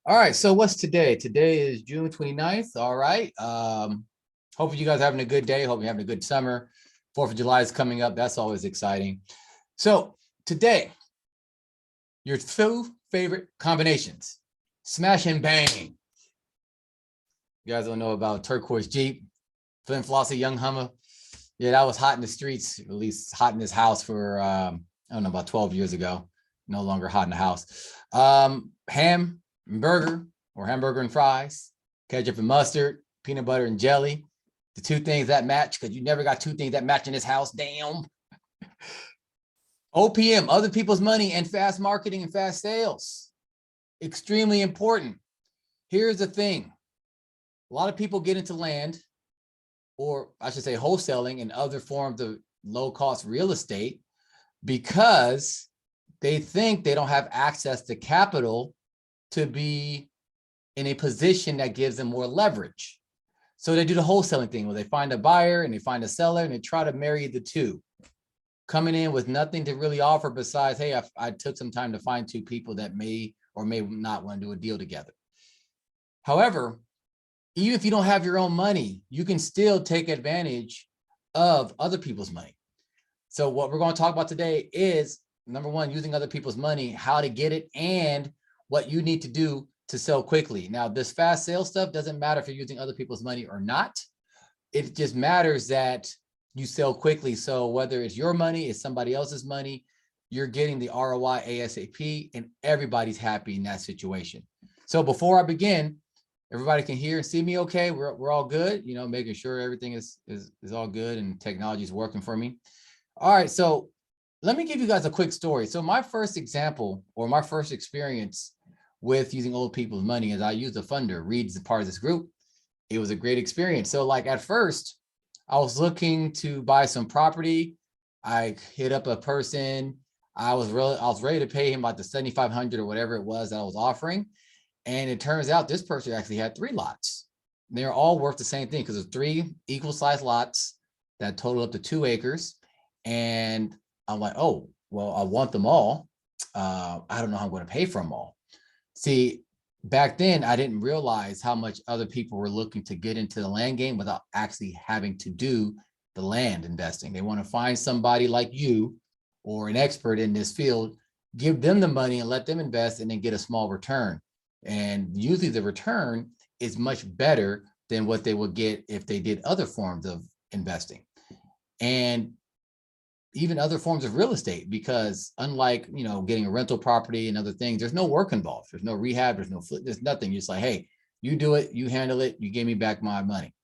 All right, so what's today? Today is June 29th. All right. Hopefully you guys are having a good day. Hope you're having a good summer. 4th of July is coming up. That's always exciting. So today, your two favorite combinations. Smash and bang. You guys don't know about turquoise Jeep, Flint Flossie Young Hummer. Yeah, that was hot in the streets, at least hot in this house for, I don't know, about 12 years ago. No longer hot in the house. Ham and burger, or hamburger and fries, ketchup and mustard, peanut butter and jelly. The two things that match, because you never got two things that match in this house. Damn. OPM, other people's money, and fast marketing and fast sales. Extremely important. Here's the thing. A lot of people get into land, or I should say wholesaling and other forms of low-cost real estate, because they think they don't have access to capital to be in a position that gives them more leverage. So they do the wholesaling thing where they find a buyer and they find a seller and they try to marry the two, coming in with nothing to really offer besides, hey, I took some time to find two people that may or may not want to do a deal together. However, even if you don't have your own money, you can still take advantage of other people's money. So what we're going to talk about today is, number one, using other people's money, how to get it, and what you need to do to sell quickly. Now, this fast sale stuff doesn't matter if you're using other people's money or not. It just matters that you sell quickly. So whether it's your money, it's somebody else's money, you're getting the ROI ASAP, and everybody's happy in that situation. So before I begin, everybody can hear and see me okay? We're all good, you know, making sure everything is all good and technology is working for me. All right, so let me give you guys a quick story. So my first example, or my first experience with using old people's money, is I used a funder. Reed's a part of this group. It was a great experience. So like at first, I was looking to buy some property. I hit up a person. I was ready to pay him about the $7,500 or whatever it was that I was offering. And it turns out this person actually had 3 lots. They're all worth the same thing because there's 3 equal sized lots that total up to 2 acres. And I'm like, oh, well, I want them all. I don't know how I'm going to pay for them all. See, back then, I didn't realize how much other people were looking to get into the land game without actually having to do the land investing. They want to find somebody like you or an expert in this field, give them the money and let them invest and then get a small return. And usually the return is much better than what they would get if they did other forms of investing. And even other forms of real estate, because unlike, you know, getting a rental property and other things, there's no work involved. There's no rehab, there's no flip, there's nothing. You're just like, hey, you do it, you handle it, you give me back my money.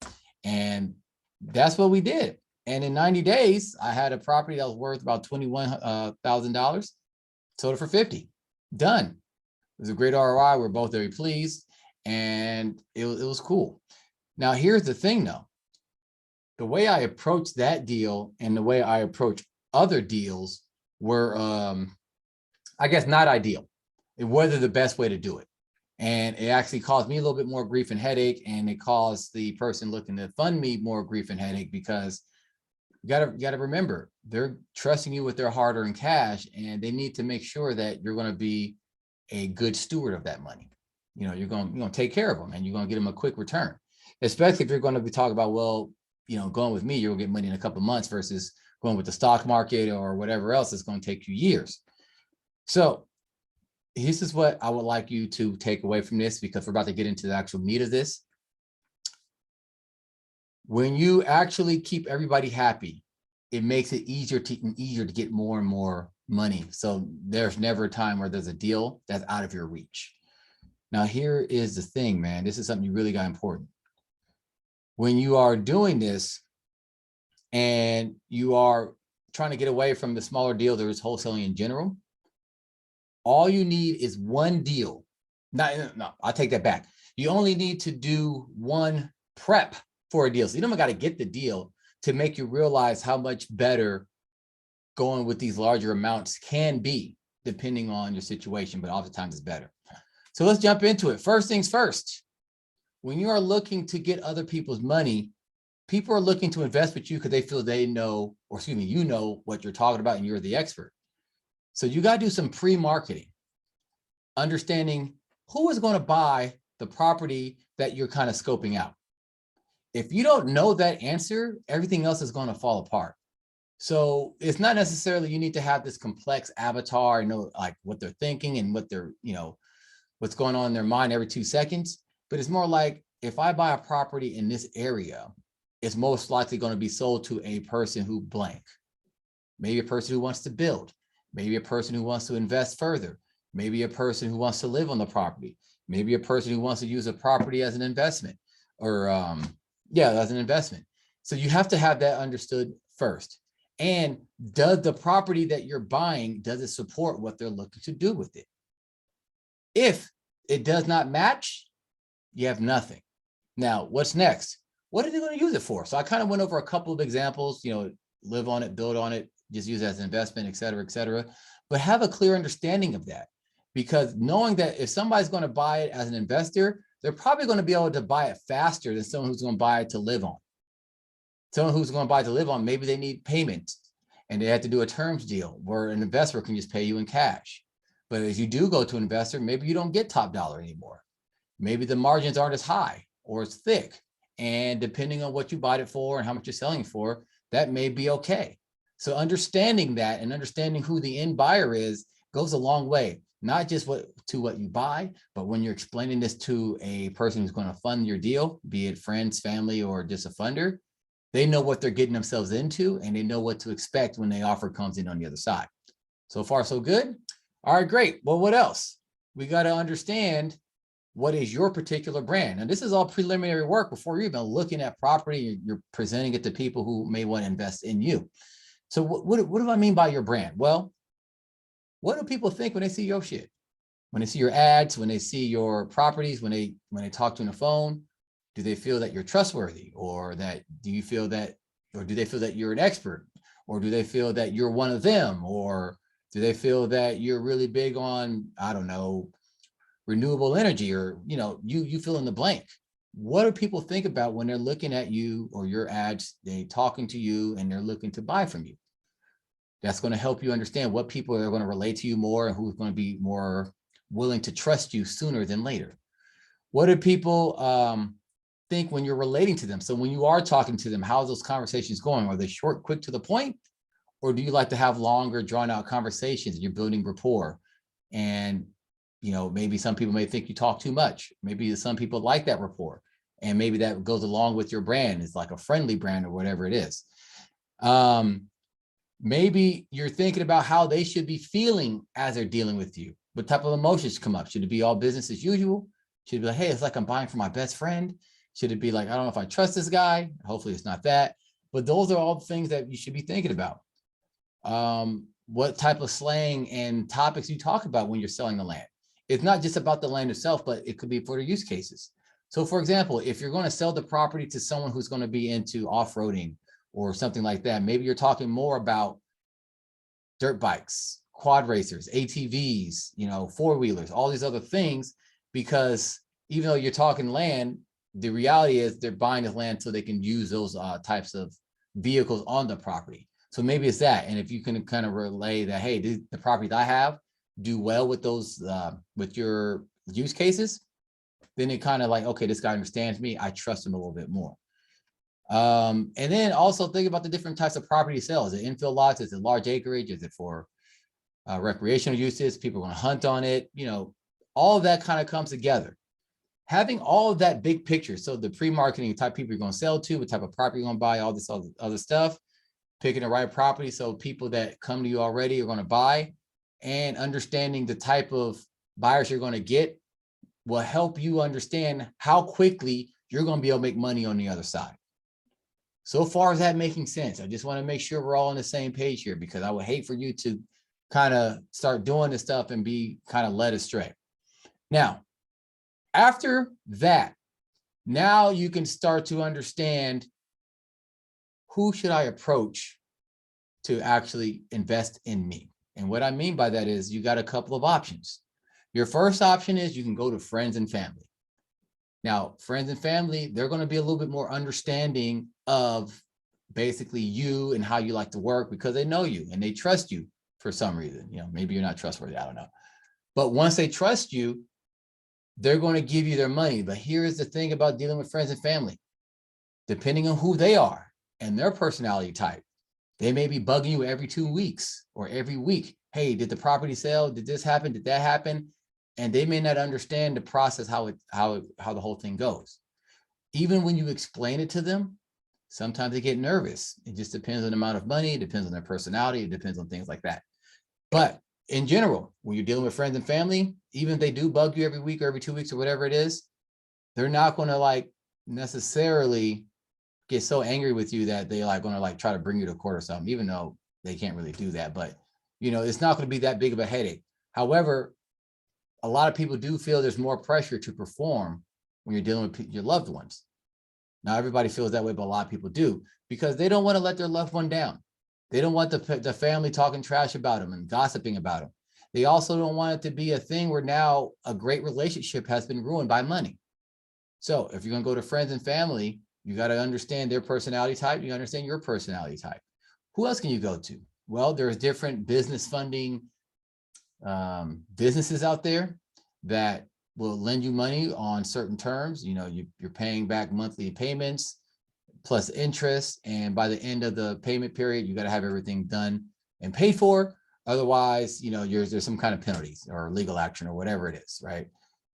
And that's what we did. And in 90 days, I had a property that was worth about $21,000, sold it for 50, done. It was a great ROI. We're both very pleased, and it was cool. Now, here's the thing though. The way I approached that deal and the way I approach other deals were, I guess, not ideal. It wasn't the best way to do it. And it actually caused me a little bit more grief and headache. And it caused the person looking to fund me more grief and headache, because you gotta remember, they're trusting you with their hard-earned cash, and they need to make sure that you're going to be a good steward of that money. You know, you're going to take care of them, and you're going to get them a quick return, especially if you're going to be talking about, well, you know, going with me, you'll get money in a couple of months versus going with the stock market or whatever else is going to take you years. So this is what I would like you to take away from this, because we're about to get into the actual meat of this. When you actually keep everybody happy, it makes it easier to get more and more money. So there's never a time where there's a deal that's out of your reach. Now, here is the thing, man. This is something you really got important. When you are doing this and you are trying to get away from the smaller deal, there's wholesaling in general, all you need is one deal. No, I'll take that back. You only need to do one prep for a deal. So you don't got to get the deal to make you realize how much better going with these larger amounts can be, depending on your situation, but oftentimes it's better. So let's jump into it. First things first. When you are looking to get other people's money, people are looking to invest with you because they feel they know, or excuse me, you know what you're talking about and you're the expert. So you got to do some pre-marketing, understanding who is going to buy the property that you're kind of scoping out? If you don't know that answer, everything else is going to fall apart. So it's not necessarily you need to have this complex avatar and know like what they're thinking and what they're, what's going on in their mind every 2 seconds. But it's more like, if I buy a property in this area, it's most likely going to be sold to a person who blank. Maybe a person who wants to build, maybe a person who wants to invest further, maybe a person who wants to live on the property, maybe a person who wants to use a property as an investment or as an investment. So you have to have that understood first. And does the property that you're buying, does it support what they're looking to do with it? If it does not match, you have nothing. Now, what's next? What are they going to use it for? So I kind of went over a couple of examples, live on it, build on it, just use it as an investment, et cetera, et cetera. But have a clear understanding of that, because knowing that if somebody's going to buy it as an investor, they're probably going to be able to buy it faster than someone who's going to buy it to live on. Someone who's going to buy it to live on, maybe they need payment and they have to do a terms deal where an investor can just pay you in cash. But as you do go to an investor, maybe you don't get top dollar anymore. Maybe the margins aren't as high or as thick. And depending on what you bought it for and how much you're selling it for, that may be okay. So understanding that and understanding who the end buyer is goes a long way, not just what you buy, but when you're explaining this to a person who's going to fund your deal, be it friends, family, or just a funder, they know what they're getting themselves into and they know what to expect when the offer comes in on the other side. So far, so good. All right, great. Well, what else? We got to understand what is your particular brand. And this is all preliminary work before you're even looking at property. You're presenting it to people who may want to invest in you. So what do I mean by your brand? Well, what do people think when they see your shit? When they see your ads, when they see your properties, when they talk to you on the phone, do they feel that you're trustworthy, or do they feel that you're an expert, or do they feel that you're one of them, or do they feel that you're really big on, I don't know, renewable energy, or you fill in the blank? What do people think about when they're looking at you or your ads, they talking to you and they're looking to buy from you? That's going to help you understand what people are going to relate to you more and who's going to be more willing to trust you sooner than later. What do people think when you're relating to them? So when you are talking to them, how's those conversations going? Are they short, quick, to the point? Or do you like to have longer, drawn out conversations and you're building rapport? And maybe some people may think you talk too much. Maybe some people like that rapport. And maybe that goes along with your brand. It's like a friendly brand or whatever it is. Maybe you're thinking about how they should be feeling as they're dealing with you. What type of emotions come up? Should it be all business as usual? Should it be like, hey, it's like I'm buying for my best friend? Should it be like, I don't know if I trust this guy? Hopefully it's not that. But those are all the things that you should be thinking about. What type of slang and topics you talk about when you're selling the land. It's not just about the land itself, but it could be for the use cases. So for example, if you're going to sell the property to someone who's going to be into off-roading or something like that, maybe you're talking more about dirt bikes, quad racers, ATVs, four-wheelers, all these other things, because even though you're talking land, the reality is they're buying this land so they can use those types of vehicles on the property. So maybe it's that. And if you can kind of relay that, hey, the properties I have do well with those, with your use cases, then it kind of like, okay, this guy understands me. I trust him a little bit more. And then also think about the different types of property sales. Is it infill lots? Is it large acreage? Is it for recreational uses? People are going to hunt on it. All of that kind of comes together. Having all of that big picture. So the pre-marketing type people you're going to sell to, what type of property you're going to buy, all this other stuff, picking the right property. So people that come to you already are going to buy, and understanding the type of buyers you're going to get will help you understand how quickly you're going to be able to make money on the other side. So far, is that making sense? I just want to make sure we're all on the same page here, because I would hate for you to kind of start doing this stuff and be kind of led astray. Now, after that, now you can start to understand, who should I approach to actually invest in me? And what I mean by that is you got a couple of options. Your first option is you can go to friends and family. Now, friends and family, they're going to be a little bit more understanding of basically you and how you like to work, because they know you and they trust you for some reason. Maybe you're not trustworthy, I don't know. But once they trust you, they're going to give you their money. But here's the thing about dealing with friends and family. Depending on who they are and their personality type, they may be bugging you every 2 weeks or every week. Hey, did the property sell? Did this happen? Did that happen? And they may not understand the process, how the whole thing goes. Even when you explain it to them, sometimes they get nervous. It just depends on the amount of money. It depends on their personality. It depends on things like that. But in general, when you're dealing with friends and family, even if they do bug you every week or every 2 weeks or whatever it is, they're not going to like necessarily get so angry with you that they like going to like try to bring you to court or something, even though they can't really do that. But, you know, it's not going to be that big of a headache. However, a lot of people do feel there's more pressure to perform when you're dealing with your loved ones. Now, everybody feels that way, but a lot of people do, because they don't want to let their loved one down. They don't want the family talking trash about them and gossiping about them. They also don't want it to be a thing where now a great relationship has been ruined by money. So if you're going to go to friends and family, you got to understand their personality type. You understand your personality type. Who else can you go to? Well, there's different business funding businesses out there that will lend you money on certain terms. You know, you're paying back monthly payments plus interest. And by the end of the payment period, you got to have everything done and paid for. Otherwise, you know, there's some kind of penalties or legal action or whatever it is, right?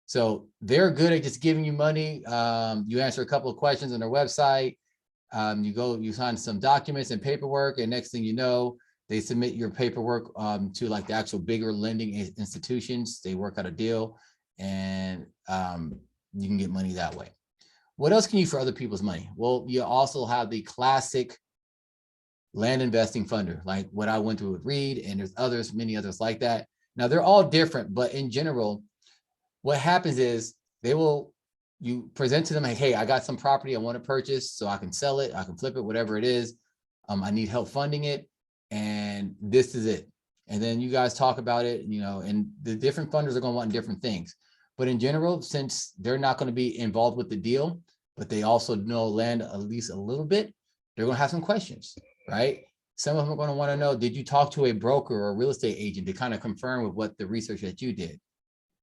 So they're good at just giving you money. You answer a couple of questions on their website. You sign some documents and paperwork, and next thing you know, they submit your paperwork to like the actual bigger lending institutions. They work out a deal, and you can get money that way. What else can you use for other people's money? Well, you also have the classic land investing funder, like what I went through with Reed, and there's others, many others like that. Now they're all different, but in general, what happens is you present to them like, hey, I got some property I want to purchase so I can sell it, I can flip it, whatever it is. I need help funding it, and this is it. And then you guys talk about it, you know, and the different funders are going to want different things. But in general, since they're not going to be involved with the deal, but they also know land at least a little bit, they're going to have some questions, right? Some of them are going to want to know, did you talk to a broker or a real estate agent to kind of confirm with what the research that you did?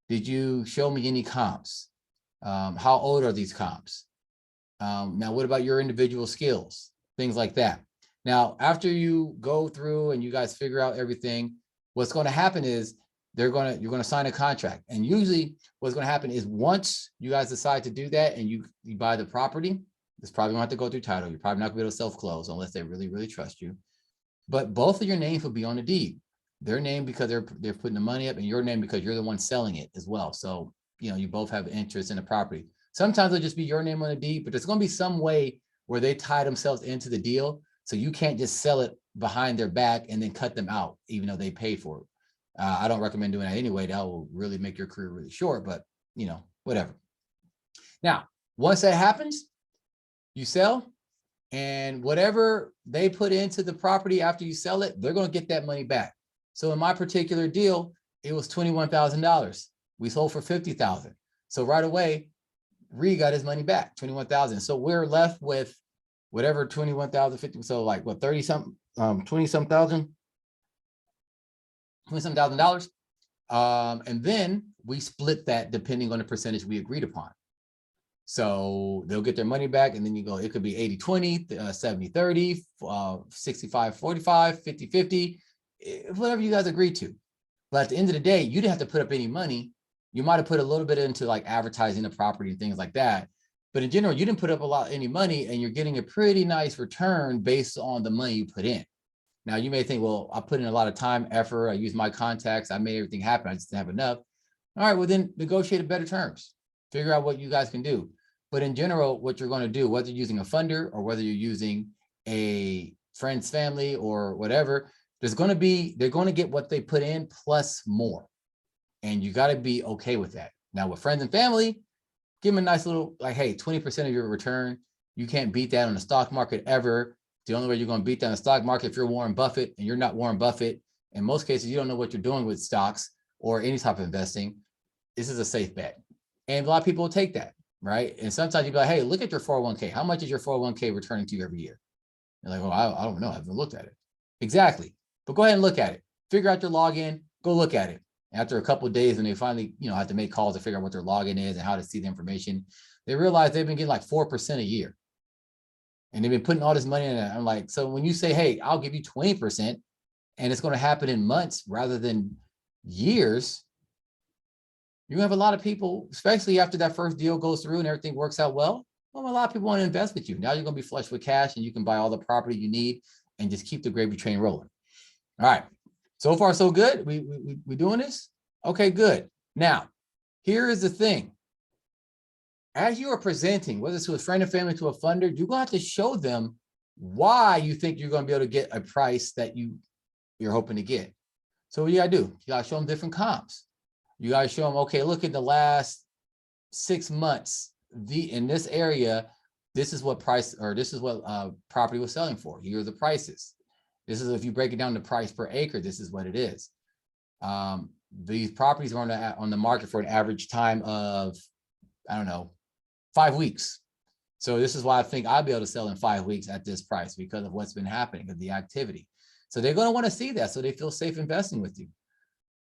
Did you show me any comps? How old are these comps? Now, what about your individual skills? Things like that. Now, after you go through and you guys figure out everything, what's going to happen is you're going to sign a contract. And usually what's going to happen is once you guys decide to do that and you buy the property, it's probably going to have to go through title. You're probably not going to be able to self-close unless they really, really trust you. But both of your names will be on the deed. Their name because they're putting the money up, and your name because you're the one selling it as well. So, you know, you both have interest in the property. Sometimes it'll just be your name on the deed, but there's going to be some way where they tie themselves into the deal. So you can't just sell it behind their back and then cut them out, even though they paid for it. I don't recommend doing that anyway. That will really make your career really short, but you know, whatever. Now, once that happens, you sell, and whatever they put into the property after you sell it, they're going to get that money back. So in my particular deal, it was $21,000. We sold for $50,000. So right away, Reed got his money back, $21,000. So we're left with whatever 21,000, 50. So like what, 30 something, 20 some thousand, $20 some $1,000. And then we split that depending on the percentage we agreed upon. So they'll get their money back, and then you go, it could be 80-20, 70-30, 65-45, 50-50, whatever you guys agreed to. But at the end of the day, you didn't have to put up any money. You might have put a little bit into like advertising the property and things like that. But in general, you didn't put up any money, and you're getting a pretty nice return based on the money you put in. Now, you may think, well, I put in a lot of time, effort. I used my contacts. I made everything happen. I just didn't have enough. All right, well, then negotiate better terms. Figure out what you guys can do. But in general, what you're going to do, whether you're using a funder or whether you're using a friend's family or whatever, they're going to get what they put in plus more. And you got to be okay with that. Now, with friends and family, give them a nice little, like, hey, 20% of your return. You can't beat that on the stock market ever. The only way you're going to beat that on the stock market, if you're Warren Buffett and you're not Warren Buffett, in most cases, you don't know what you're doing with stocks or any type of investing. This is a safe bet. And a lot of people will take that. Right. And sometimes you'll be like, hey, look at your 401k. How much is your 401k returning to you every year? You're like, oh, I don't know. I haven't looked at it. Exactly. But go ahead and look at it. Figure out your login. Go look at it. After a couple of days, when they finally, have to make calls to figure out what their login is and how to see the information, they realize they've been getting like 4% a year. And they've been putting all this money in it. I'm like, so when you say, hey, I'll give you 20% and it's going to happen in months rather than years, you have a lot of people, especially after that first deal goes through and everything works out well, a lot of people want to invest with you. Now you're going to be flush with cash and you can buy all the property you need and just keep the gravy train rolling. All right. So far, so good. We doing this? Okay, good. Now, here is the thing. As you are presenting, whether it's to a friend or family, to a funder, you're going to have to show them why you think you're going to be able to get a price that you're hoping to get. So what you got to do? You got to show them different comps. You got to show them, okay, look at the last 6 months. In this area, this is what price, or this is what property was selling for. Here are the prices. This is, if you break it down to price per acre, this is what it is. These properties are on the market for an average time of, I don't know, 5 weeks. So this is why I think I'll be able to sell in 5 weeks at this price, because of what's been happening, of the activity. So they're going to want to see that so they feel safe investing with you,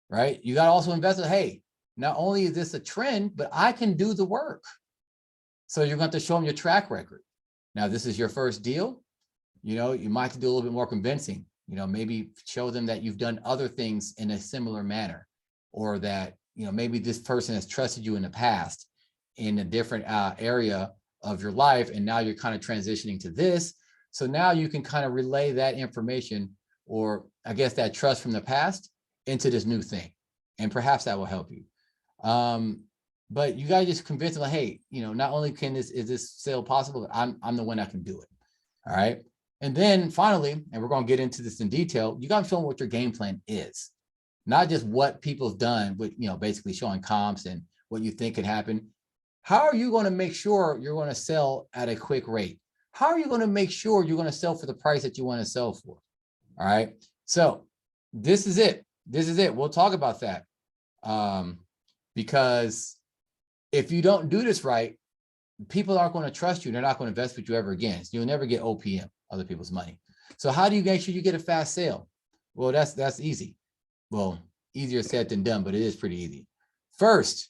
right? You got to also invest in, hey, not only is this a trend, but I can do the work. So you're going to have to show them your track record. Now, this is your first deal. You might have to do a little bit more convincing. Maybe show them that you've done other things in a similar manner, or that, maybe this person has trusted you in the past in a different area of your life. And now you're kind of transitioning to this. So now you can kind of relay that information, or I guess that trust from the past, into this new thing. And perhaps that will help you. But you got to just convince them, like, hey, not only is this sale possible, but I'm the one that can do it. All right. And then finally, and we're going to get into this in detail, you got to show them what your game plan is, not just what people have done with, basically showing comps and what you think could happen. How are you going to make sure you're going to sell at a quick rate? How are you going to make sure you're going to sell for the price that you want to sell for? All right. So this is it. This is it. We'll talk about that. Because if you don't do this right, people aren't going to trust you. They're not going to invest with you ever again. So you'll never get OPM, other people's money. So how do you make sure you get a fast sale? Well, that's easy. Well, easier said than done, but it is pretty easy. First,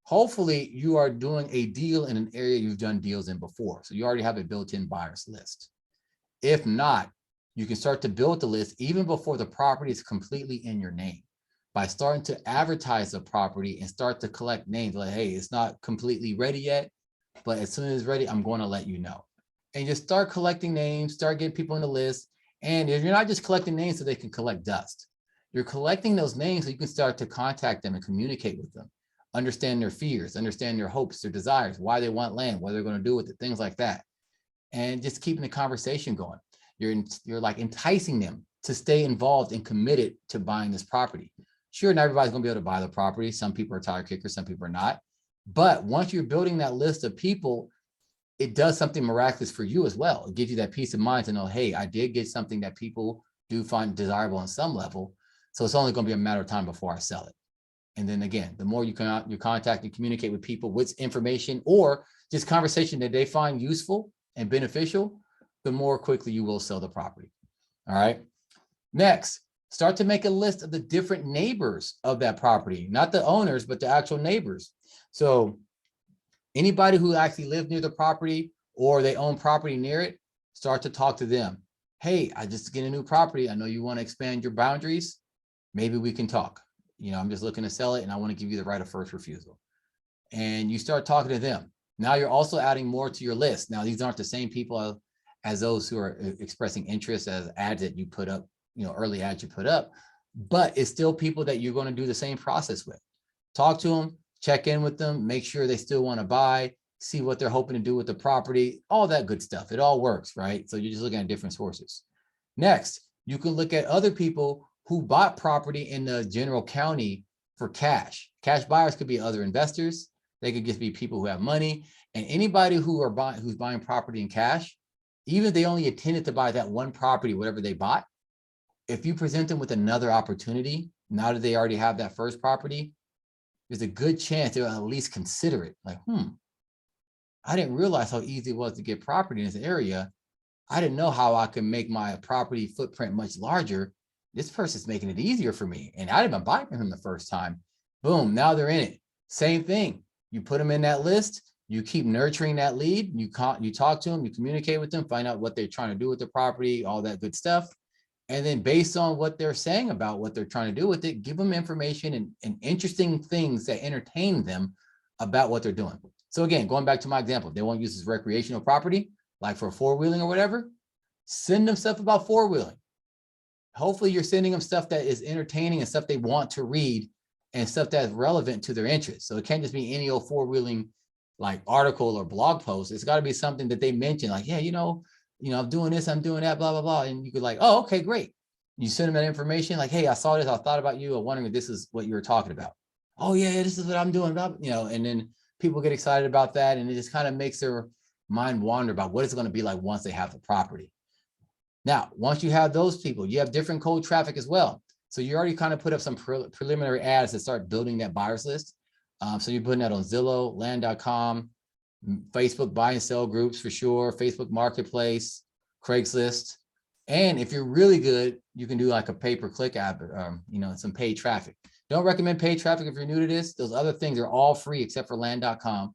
hopefully you are doing a deal in an area you've done deals in before. So you already have a built-in buyers list. If not, you can start to build the list even before the property is completely in your name, by starting to advertise the property and start to collect names, like, hey, it's not completely ready yet, but as soon as it's ready, I'm going to let you know. And just start collecting names, start getting people on the list. And if you're not just collecting names so they can collect dust, you're collecting those names so you can start to contact them and communicate with them, understand their fears, understand their hopes, their desires, why they want land, what they're going to do with it, things like that. And just keeping the conversation going. You're like enticing them to stay involved and committed to buying this property. Sure, not everybody's going to be able to buy the property. Some people are tire kickers, some people are not. But once you're building that list of people, it does something miraculous for you as well. It gives you that peace of mind to know, hey, I did get something that people do find desirable on some level. So it's only going to be a matter of time before I sell it. And then again, the more you contact and communicate with people with information or just conversation that they find useful and beneficial, the more quickly you will sell the property. All right. Next, start to make a list of the different neighbors of that property, not the owners, but the actual neighbors. So anybody who actually lives near the property or they own property near it, start to talk to them. Hey, I just get a new property. I know you want to expand your boundaries. Maybe we can talk. I'm just looking to sell it and I want to give you the right of first refusal. And you start talking to them. Now you're also adding more to your list. Now, these aren't the same people as those who are expressing interest as ads that you put up, early ads you put up, but it's still people that you're going to do the same process with. Talk to them, check in with them, make sure they still want to buy, see what they're hoping to do with the property, all that good stuff. It all works, right? So you're just looking at different sources. Next, you can look at other people who bought property in the general county for cash. Cash buyers could be other investors. They could just be people who have money, and anybody who's buying property in cash, even if they only intended to buy that one property, whatever they bought, if you present them with another opportunity, now that they already have that first property, there's a good chance they'll at least consider it. Like, I didn't realize how easy it was to get property in this area. I didn't know how I could make my property footprint much larger. this person's making it easier for me. And I didn't buy from him the first time. Boom, now they're in it. Same thing. You put them in that list. You keep nurturing that lead. You talk to them, you communicate with them, find out what they're trying to do with the property, all that good stuff. And then based on what they're saying about what they're trying to do with it, give them information and interesting things that entertain them about what they're doing. So again, going back to my example, if they want to use this recreational property, like for four-wheeling or whatever, send them stuff about four-wheeling. Hopefully you're sending them stuff that is entertaining and stuff they want to read and stuff that's relevant to their interests. So it can't just be any old four-wheeling like article or blog post. It's got to be something that they mention, like, yeah, I'm doing this, I'm doing that, blah, blah, blah. And you could like, oh, okay, great. You send them that information like, hey, I saw this, I thought about you. I'm wondering if this is what you were talking about. Oh yeah, this is what I'm doing, and then people get excited about that. And it just kind of makes their mind wander about what it's going to be like once they have the property. Now, once you have those people, you have different cold traffic as well. So you already kind of put up some preliminary ads to start building that buyers list. So you're putting that on Zillow, land.com, Facebook buy and sell groups for sure, Facebook Marketplace, Craigslist. And if you're really good, you can do like a pay-per-click ad, some paid traffic. Don't recommend paid traffic if you're new to this. Those other things are all free except for land.com.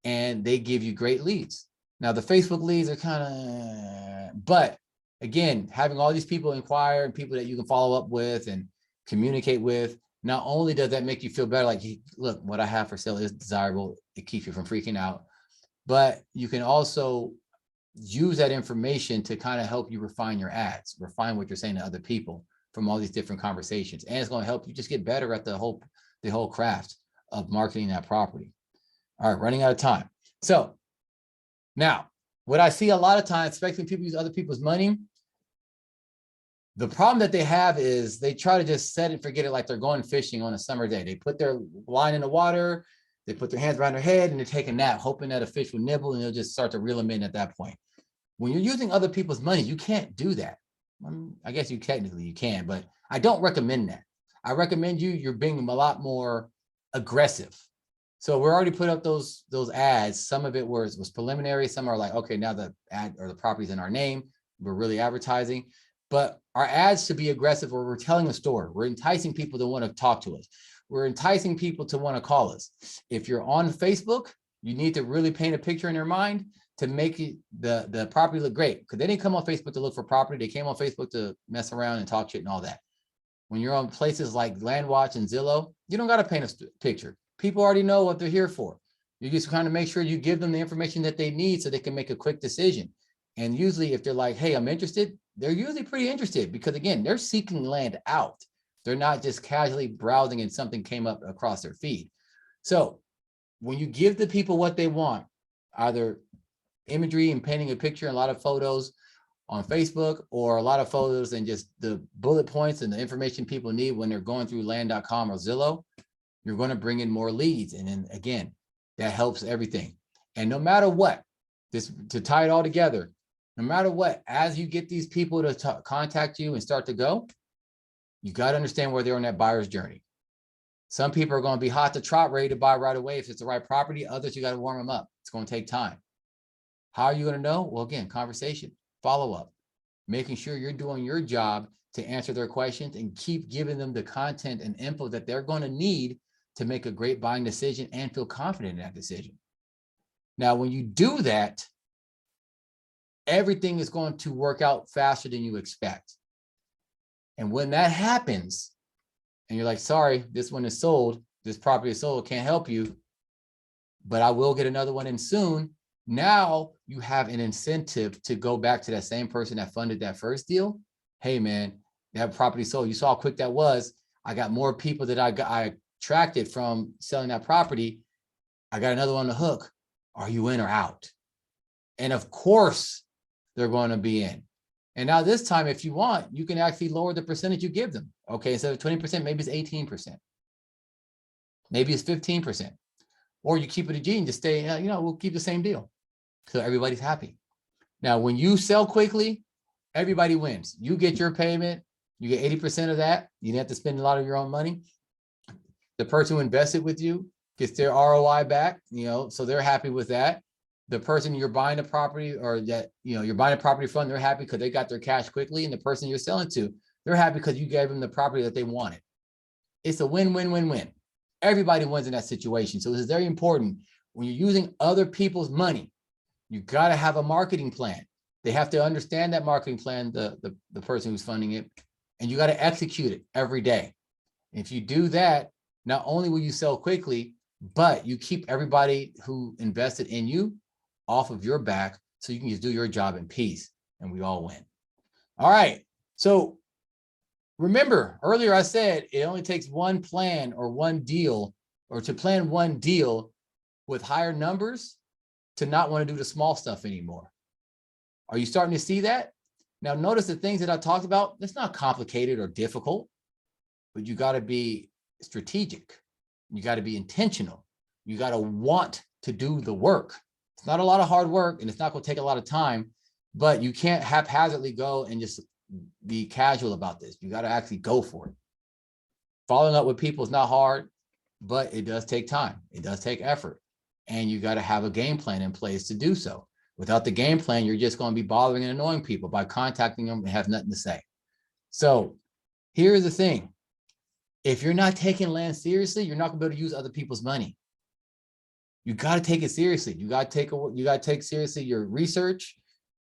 And they give you great leads. Now the Facebook leads are kind of, but again, having all these people inquire and people that you can follow up with and communicate with, not only does that make you feel better, like, look, what I have for sale is desirable. It keeps you from freaking out, but you can also use that information to kind of help you refine your ads, refine what you're saying to other people from all these different conversations. And it's going to help you just get better at the whole craft of marketing that property. All right, running out of time. So now what I see a lot of times, especially when people use other people's money, the problem that they have is they try to just set and forget it, like they're going fishing on a summer day. They put their line in the water, they put their hands around their head, and they take a nap, hoping that a fish will nibble, and they'll just start to reel them in at that point. When you're using other people's money, you can't do that. I guess you can, but I don't recommend that. I recommend you're being a lot more aggressive. So we're already put up those ads. Some of it was preliminary. Some are like, okay, now the ad or the property's in our name, we're really advertising. But our ads should be aggressive, where we're telling a story. We're enticing people to want to talk to us. We're enticing people to want to call us. If you're on Facebook, you need to really paint a picture in your mind to make it the property look great, because they didn't come on Facebook to look for property. They came on Facebook to mess around and talk shit and all that. When you're on places like LandWatch and Zillow, you don't got to paint a picture. People already know what they're here for. You just kind of make sure you give them the information that they need so they can make a quick decision. And usually if they're like, hey, I'm interested, they're usually pretty interested, because again, they're seeking land out. They're not just casually browsing and something came up across their feed. So when you give the people what they want, either imagery and painting a picture and a lot of photos on Facebook, or a lot of photos and just the bullet points and the information people need when they're going through land.com or Zillow, you're going to bring in more leads. And then again, that helps everything. And no matter what, to tie it all together, no matter what, as you get these people to contact you and start to go, you got to understand where they're on that buyer's journey. Some people are going to be hot to trot, ready to buy right away if it's the right property. Others, you got to warm them up. It's going to take time. How are you going to know? Well, again, conversation, follow up, making sure you're doing your job to answer their questions and keep giving them the content and info that they're going to need to make a great buying decision and feel confident in that decision. Now, when you do that, everything is going to work out faster than you expect. And when that happens, and you're like, sorry, this one is sold, this property is sold, can't help you, but I will get another one in soon. Now you have an incentive to go back to that same person that funded that first deal. Hey man, that property sold. You saw how quick that was. I got more people that I attracted from selling that property. I got another one on the hook. Are you in or out? And of course, they're going to be in. And now this time, if you want, you can actually lower the percentage you give them. Okay, instead of 20%, maybe it's 18%. Maybe it's 15%. Or you keep it a G and just stay, we'll keep the same deal. So everybody's happy. Now, when you sell quickly, everybody wins. You get your payment. You get 80% of that. You didn't have to spend a lot of your own money. The person who invested with you gets their ROI back, so they're happy with that. The person you're buying a property or that, you're buying a property from, they're happy because they got their cash quickly. And the person you're selling to, They're happy because you gave them the property that they wanted. It's a win-win-win-win. Everybody wins in that situation. So this is very important. When you're using other people's money, you got to have a marketing plan. They have to understand that marketing plan, the person who's funding it, and you got to execute it every day. And if you do that, not only will you sell quickly, but you keep everybody who invested in you off of your back so you can just do your job in peace and we all win. All right. So remember, earlier I said it only takes one plan or one deal, or to plan one deal with higher numbers to not want to do the small stuff anymore. Are you starting to see that? Now, notice the things that I talked about, it's not complicated or difficult, but you got to be strategic. You got to be intentional. You got to want to do the work. It's not a lot of hard work and it's not going to take a lot of time, but you can't haphazardly go and just be casual about this. You got to actually go for it. Following up with people is not hard, but it does take time. It does take effort. And you got to have a game plan in place to do so. Without the game plan, you're just going to be bothering and annoying people by contacting them and have nothing to say. So here's the thing. If you're not taking land seriously, you're not going to be able to use other people's money. You got to take it seriously. You got to take seriously your research,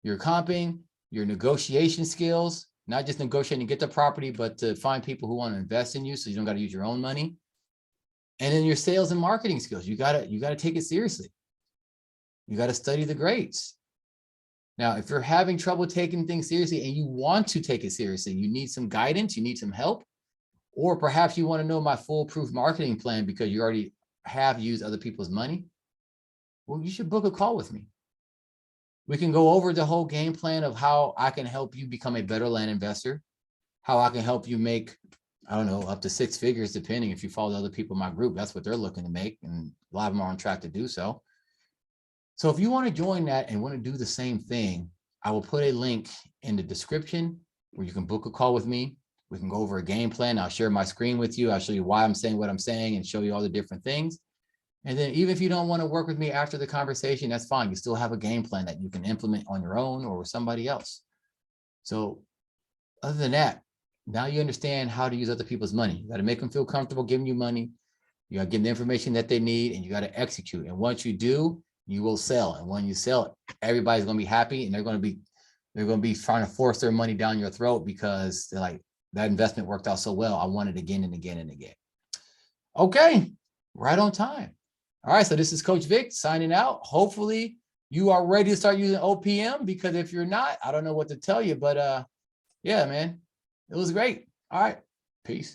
your comping, your negotiation skills, not just negotiating to get the property, but to find people who want to invest in you so you don't got to use your own money. And then your sales and marketing skills. You got to take it seriously. You got to study the grades. Now, if you're having trouble taking things seriously and you want to take it seriously, you need some guidance, you need some help, or perhaps you want to know my foolproof marketing plan because you already have used other people's money. Well, you should book a call with me. We can go over the whole game plan of how I can help you become a better land investor, how I can help you make, I don't know, up to 6 figures, depending if you follow the other people in my group. That's what they're looking to make, and a lot of them are on track to do so. So if you want to join that and want to do the same thing, I will put a link in the description where you can book a call with me. We can go over a game plan. I'll share my screen with you. I'll show you why I'm saying what I'm saying and show you all the different things. And then even if you don't want to work with me after the conversation, that's fine. You still have a game plan that you can implement on your own or with somebody else. So other than that, now you understand how to use other people's money. You got to make them feel comfortable giving you money. You got to give them the information that they need, and you got to execute. And once you do, you will sell. And when you sell it, everybody's going to be happy, and they're going to be trying to force their money down your throat because they're like, that investment worked out so well. I want it again and again and again. Okay, right on time. All right, so this is Coach Vic signing out. Hopefully you are ready to start using OPM, because if you're not, I don't know what to tell you, but yeah, man, it was great. All right, peace.